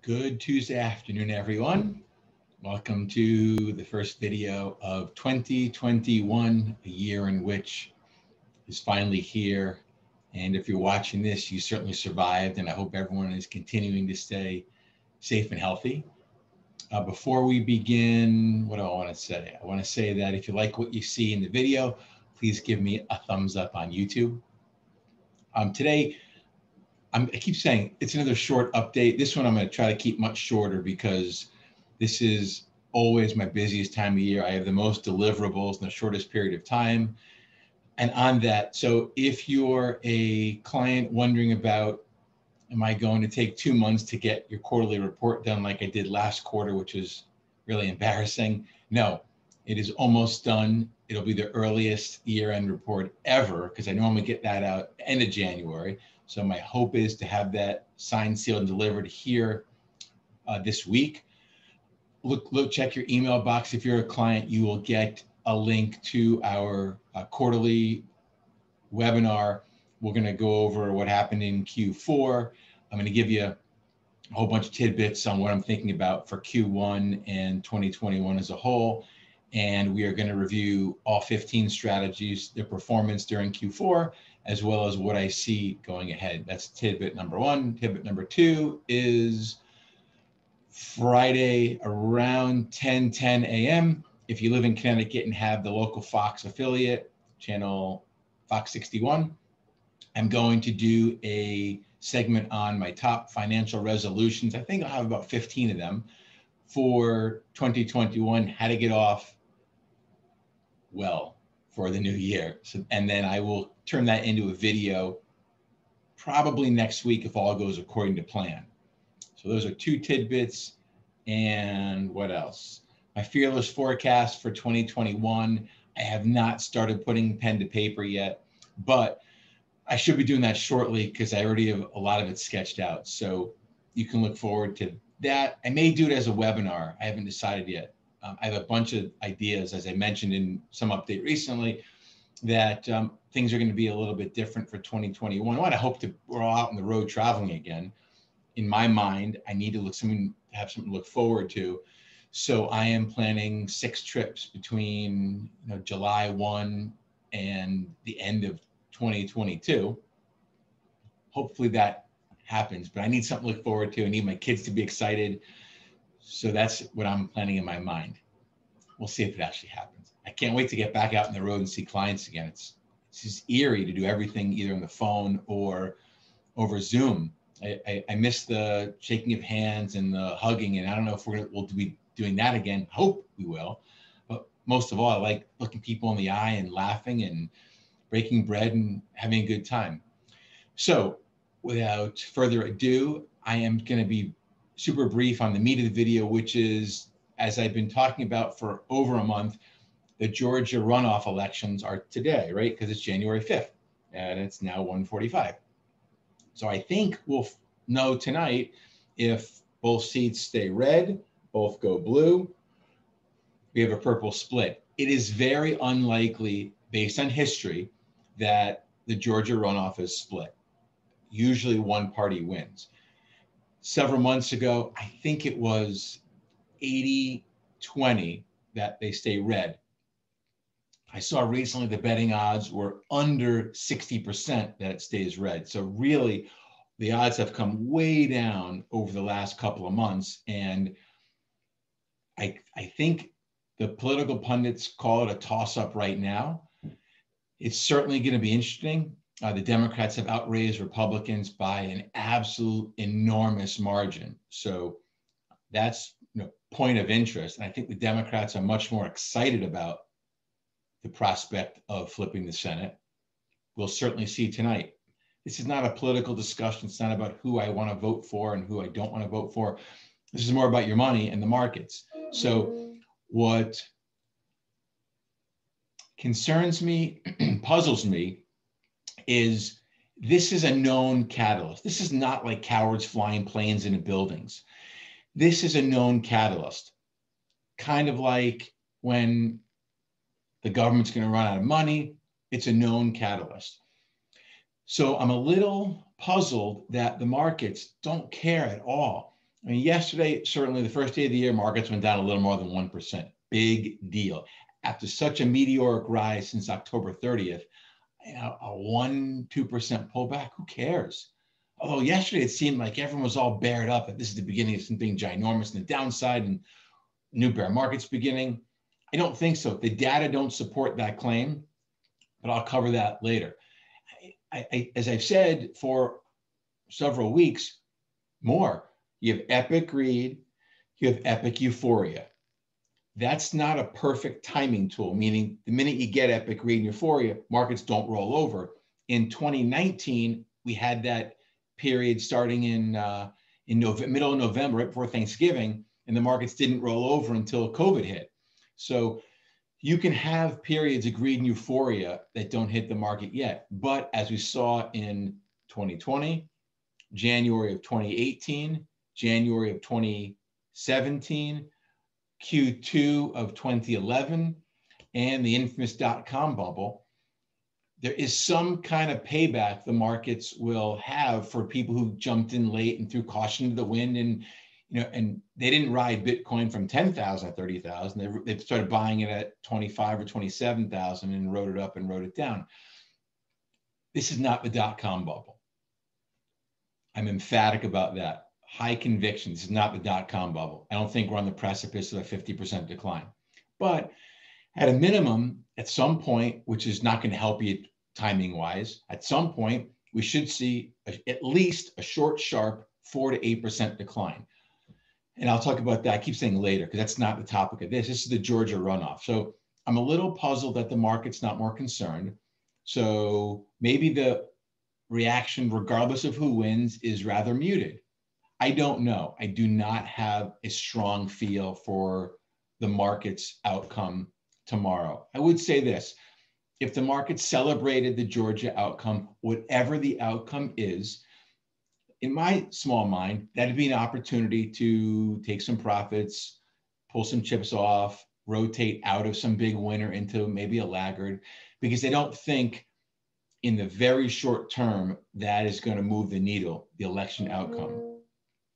Good Tuesday afternoon, everyone. Welcome to the first video of 2021, a year in which is finally here. And if you're watching this, you certainly survived, and I hope everyone is continuing to stay safe and healthy. Before we begin, what do I want to say? I want to say that if you like what you see in the video, please give me a thumbs up on YouTube. Today, I keep saying it's another short update. This one I'm going to try to keep much shorter because this is always my busiest time of year. I have the most deliverables in the shortest period of time. And on that, so if you're a client wondering about, am I going to take 2 months to get your quarterly report done like I did last quarter, which was really embarrassing? No, it is almost done. It'll be the earliest year-end report ever because I normally get that out end of January. So my hope is to have that signed, sealed, and delivered here this week. Look, check your email box. If you're a client, you will get a link to our quarterly webinar. We're going to go over what happened in Q4. I'm going to give you a whole bunch of tidbits on what I'm thinking about for Q1 and 2021 as a whole. And we are going to review all 15 strategies, their performance during Q4, as well as what I see going ahead. That's tidbit number one. Tidbit number two is Friday around 10 a.m. If you live in Connecticut and have the local Fox affiliate, channel Fox 61, I'm going to do a segment on my top financial resolutions. I think I'll have about 15 of them for 2021, how to get off well for the new year. So, and then I will turn that into a video probably next week if all goes according to plan. So those are two tidbits. And what else? My fearless forecast for 2021. I have not started putting pen to paper yet, but I should be doing that shortly because I already have a lot of it sketched out. So you can look forward to that. I may do it as a webinar. I haven't decided yet. I have a bunch of ideas, as I mentioned in some update recently, that things are going to be a little bit different for 2021. I hope we're all out on the road traveling again. In my mind, I need to have something to look forward to. So I am planning 6 trips between July 1 and the end of 2022. Hopefully that happens, but I need something to look forward to. I need my kids to be excited. So that's what I'm planning in my mind. We'll see if it actually happens. I can't wait to get back out on the road and see clients again. It's just eerie to do everything either on the phone or over Zoom. I miss the shaking of hands and the hugging, and I don't know if we'll be doing that again. Hope we will. But most of all, I like looking people in the eye and laughing and breaking bread and having a good time. So without further ado, I am going to be super brief on the meat of the video, which is, as I've been talking about for over a month, the Georgia runoff elections are today, right? Because it's January 5th and it's now 1:45. So I think we'll know tonight if both seats stay red, both go blue, we have a purple split. It is very unlikely, based on history, that the Georgia runoff is split. Usually one party wins. Several months ago, I think it was 80-20 that they stay red. I saw recently the betting odds were under 60% that it stays red. So really, the odds have come way down over the last couple of months. And I think the political pundits call it a toss-up right now. It's certainly going to be interesting. The Democrats have outraised Republicans by an absolute enormous margin. So that's point of interest. And I think the Democrats are much more excited about the prospect of flipping the Senate. We'll certainly see tonight. This is not a political discussion. It's not about who I want to vote for and who I don't want to vote for. This is more about your money and the markets. So what concerns me, puzzles me, is this is a known catalyst. This is not like cowards flying planes into buildings. This is a known catalyst, kind of like when the government's going to run out of money. It's a known catalyst. So I'm a little puzzled that the markets don't care at all I mean, yesterday, certainly the first day of the year, markets went down a little more than 1%. Big deal. After such a meteoric rise since October 30th, a 1-2% pullback, who cares? Although yesterday it seemed like everyone was all bared up that this is the beginning of something ginormous in the downside and new bear markets beginning. I don't think so. The data don't support that claim, but I'll cover that later. As I've said for several weeks, you have epic greed, you have epic euphoria. That's not a perfect timing tool, meaning the minute you get epic greed and euphoria, markets don't roll over. In 2019, we had that period starting in middle of November, right before Thanksgiving, and the markets didn't roll over until COVID hit. So you can have periods of greed and euphoria that don't hit the market yet. But as we saw in 2020, January of 2018, January of 2017, Q2 of 2011, and the infamous dot-com bubble, there is some kind of payback the markets will have for people who jumped in late and threw caution to the wind, and and they didn't ride Bitcoin from 10,000 to 30,000. They started buying it at 25 or 27,000 and wrote it up and wrote it down. This is not the dot-com bubble. I'm emphatic about that. High conviction. This is not the dot-com bubble. I don't think we're on the precipice of a 50% decline. But at a minimum, at some point, which is not going to help you timing-wise, at some point, we should see at least a short, sharp 4 to 8% decline. And I'll talk about that. I keep saying later because that's not the topic of this. This is the Georgia runoff. So I'm a little puzzled that the market's not more concerned. So maybe the reaction, regardless of who wins, is rather muted. I don't know. I do not have a strong feel for the market's outcome tomorrow. I would say this: if the market celebrated the Georgia outcome, whatever the outcome is, in my small mind, that'd be an opportunity to take some profits, pull some chips off, rotate out of some big winner into maybe a laggard, because they don't think in the very short term that is going to move the needle, the election outcome.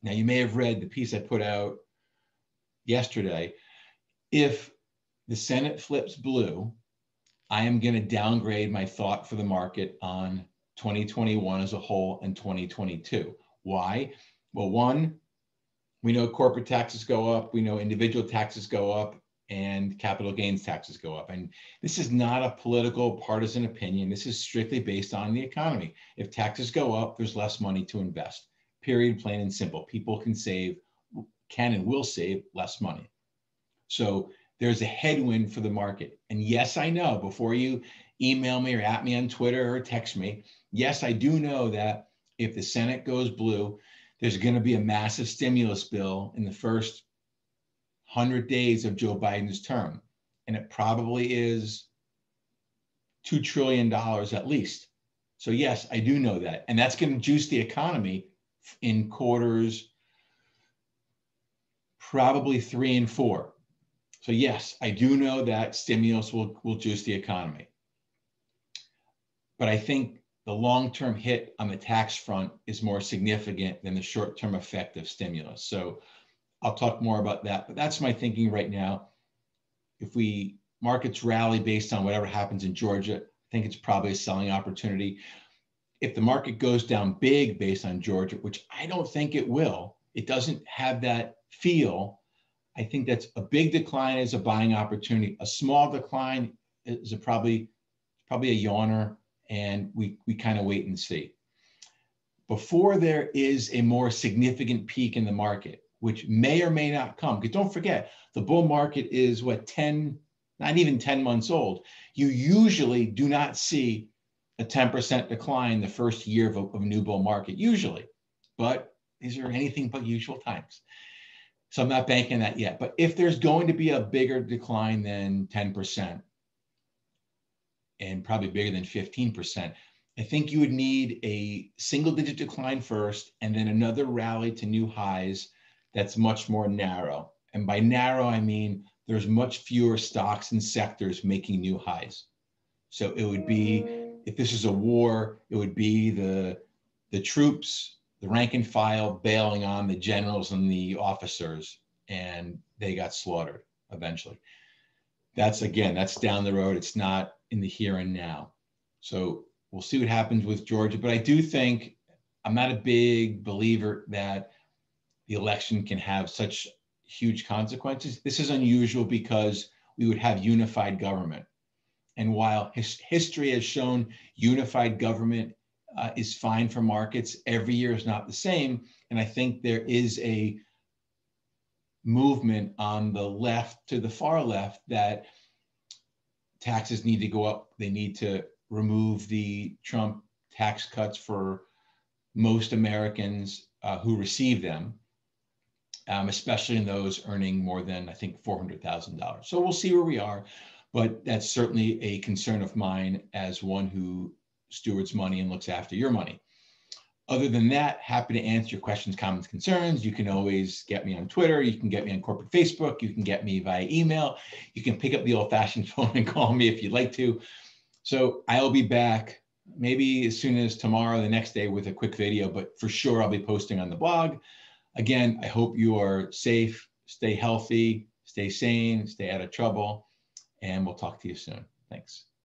Now, you may have read the piece I put out yesterday. If the Senate flips blue, I am going to downgrade my thought for the market on 2021 as a whole and 2022. Why? Well, one, we know corporate taxes go up, we know individual taxes go up, and capital gains taxes go up. And this is not a political partisan opinion. This is strictly based on the economy. If taxes go up, there's less money to invest. Period, plain and simple. People can and will save less money. So there's a headwind for the market. And yes, I know, before you email me or at me on Twitter or text me, yes, I do know that if the Senate goes blue, there's going to be a massive stimulus bill in the first 100 days of Joe Biden's term. And it probably is $2 trillion at least. So yes, I do know that. And that's going to juice the economy in quarters, probably 3 and 4. So yes, I do know that stimulus will juice the economy. But I think the long-term hit on the tax front is more significant than the short-term effect of stimulus. So I'll talk more about that, but that's my thinking right now. If markets rally based on whatever happens in Georgia, I think it's probably a selling opportunity. If the market goes down big based on Georgia, which I don't think it will, it doesn't have that feel. I think that's a big decline is a buying opportunity. A small decline is probably a yawner, and we kind of wait and see. Before there is a more significant peak in the market, which may or may not come, because don't forget, the bull market is not even 10 months old. You usually do not see a 10% decline the first year of a new bull market, usually, but these are anything but usual times. So I'm not banking that yet. But if there's going to be a bigger decline than 10% and probably bigger than 15%, I think you would need a single-digit decline first and then another rally to new highs that's much more narrow. And by narrow, I mean there's much fewer stocks and sectors making new highs. So it would be, if this is a war, it would be the troops the rank and file bailing on the generals and the officers, and they got slaughtered eventually. That's, again, that's down the road. It's not in the here and now. So we'll see what happens with Georgia. But I do think, I'm not a big believer that the election can have such huge consequences. This is unusual because we would have unified government. And while history has shown unified government is fine for markets, every year is not the same. And I think there is a movement on the left to the far left that taxes need to go up. They need to remove the Trump tax cuts for most Americans who receive them, especially in those earning more than, I think, $400,000. So we'll see where we are, but that's certainly a concern of mine as one who stewards money and looks after your money. Other than that, happy to answer your questions, comments, concerns. You can always get me on Twitter. You can get me on corporate Facebook. You can get me via email. You can pick up the old-fashioned phone and call me if you'd like to. So I'll be back maybe as soon as tomorrow, the next day, with a quick video, but for sure I'll be posting on the blog. Again, I hope you are safe, stay healthy, stay sane, stay out of trouble, and we'll talk to you soon. Thanks.